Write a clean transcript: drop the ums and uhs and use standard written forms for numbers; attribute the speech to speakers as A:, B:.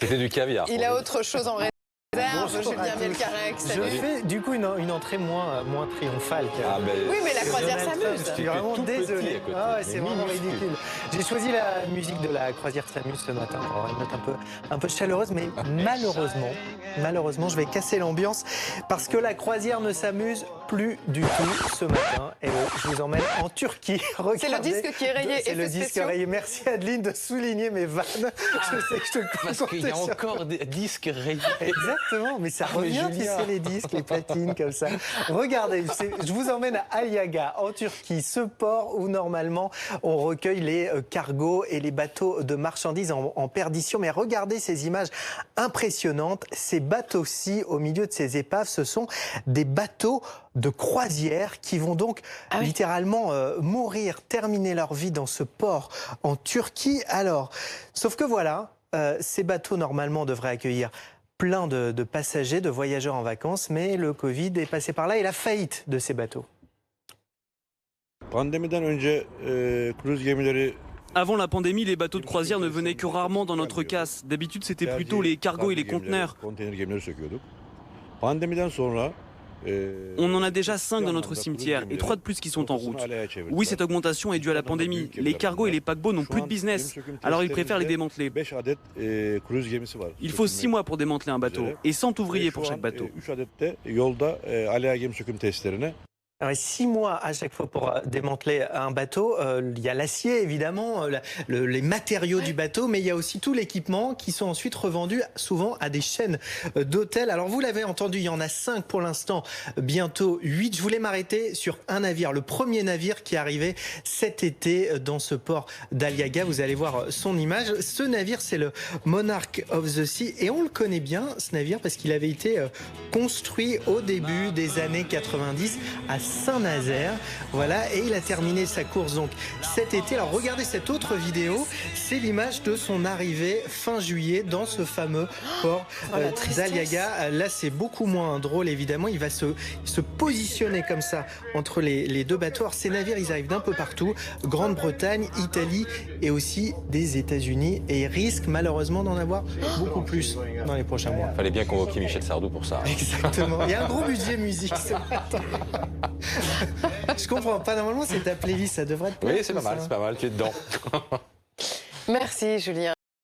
A: C'était du caviar.
B: Il a autre chose en réserve,
C: Bonjour à
B: Julien
C: tous.
B: Mielcarrec.
C: Je
B: Salut.
C: fais du coup une entrée moins triomphale.
B: Oui, mais la croisière
C: Donald Trump.
B: s'amuse.
C: Je suis vraiment
A: tout petit
C: désolé.
A: à côté,
C: Ah ouais,
A: mais
C: c'est vraiment
A: minuscule.
C: ridicule. J'ai choisi la musique de la croisière s'amuse ce matin pour avoir une note un peu chaleureuse, mais malheureusement, je vais casser l'ambiance parce que la croisière ne s'amuse plus du tout ce matin. Et je vous emmène en Turquie.
B: C'est le disque qui est rayé.
C: C'est le
B: effets
C: disque
B: spéciaux.
C: rayé. Merci Adeline de souligner mes vannes. Je sais que je te le
A: Parce qu'il y a
C: comptais sur-
A: encore des disques rayés.
C: Exactement, mais ça
A: mais
C: revient, tu
A: Julia.
C: sais, les disques, les platines, comme ça. Regardez, je vous emmène à Aliaga, en Turquie, ce port où normalement on recueille les cargos et les bateaux de marchandises en perdition. Mais regardez ces images impressionnantes. Ces bateaux-ci, au milieu de ces épaves, ce sont des bateaux de croisière qui vont donc littéralement mourir, terminer leur vie dans ce port en Turquie. Alors, sauf que voilà, ces bateaux normalement devraient accueillir plein de passagers, de voyageurs en vacances, mais le Covid est passé par là et la faillite de ces bateaux.
D: Pandemiden önce kruz gemileri
E: Avant la pandémie, les bateaux de croisière ne venaient que rarement dans notre casse. D'habitude, c'était plutôt les cargos et les conteneurs.
D: konteyner gemileri söküyorduk. Pandemiden sonra
E: On en a déjà 5 dans notre cimetière et 3 de plus qui sont en route. Oui, cette augmentation est due à la pandémie. Les cargos et les paquebots n'ont plus de business, alors ils préfèrent les démanteler.
D: 5 adet kruz gemisi var.
E: Il faut 6 mois pour démanteler un bateau et 100 ouvriers pour chaque bateau.
D: 3 adet de yolda Alea gemi söküm testlerine.
C: Alors, 6 mois à chaque fois pour démanteler un bateau. Il y a l'acier, évidemment, les matériaux du bateau, mais il y a aussi tout l'équipement qui sont ensuite revendus souvent à des chaînes d'hôtels. Alors, vous l'avez entendu, il y en a 5 pour l'instant, bientôt 8. Je voulais m'arrêter sur un navire, le premier navire qui est arrivé cet été dans ce port d'Aliaga. Vous allez voir son image. Ce navire, c'est le Monarch of the Sea et on le connaît bien, ce navire, parce qu'il avait été construit au début des années 90 à Saint-Nazaire, voilà, et il a terminé sa course donc cet été. Alors regardez cette autre vidéo, c'est l'image de son arrivée fin juillet dans ce fameux port d'Aliaga. Là c'est beaucoup moins drôle évidemment, il va se positionner comme ça entre les deux bateaux. Alors ces navires ils arrivent d'un peu partout, Grande-Bretagne, Italie et aussi des États-Unis, et ils risquent malheureusement d'en avoir beaucoup plus dans les prochains mois.
A: Fallait bien convoquer Michel Sardou pour ça.
C: Exactement, il y a un gros budget musique ce matin. Je comprends pas, normalement c'est ta playlist, ça devrait être
A: Oui, c'est pas mal, tu es dedans.
B: Merci, Julien.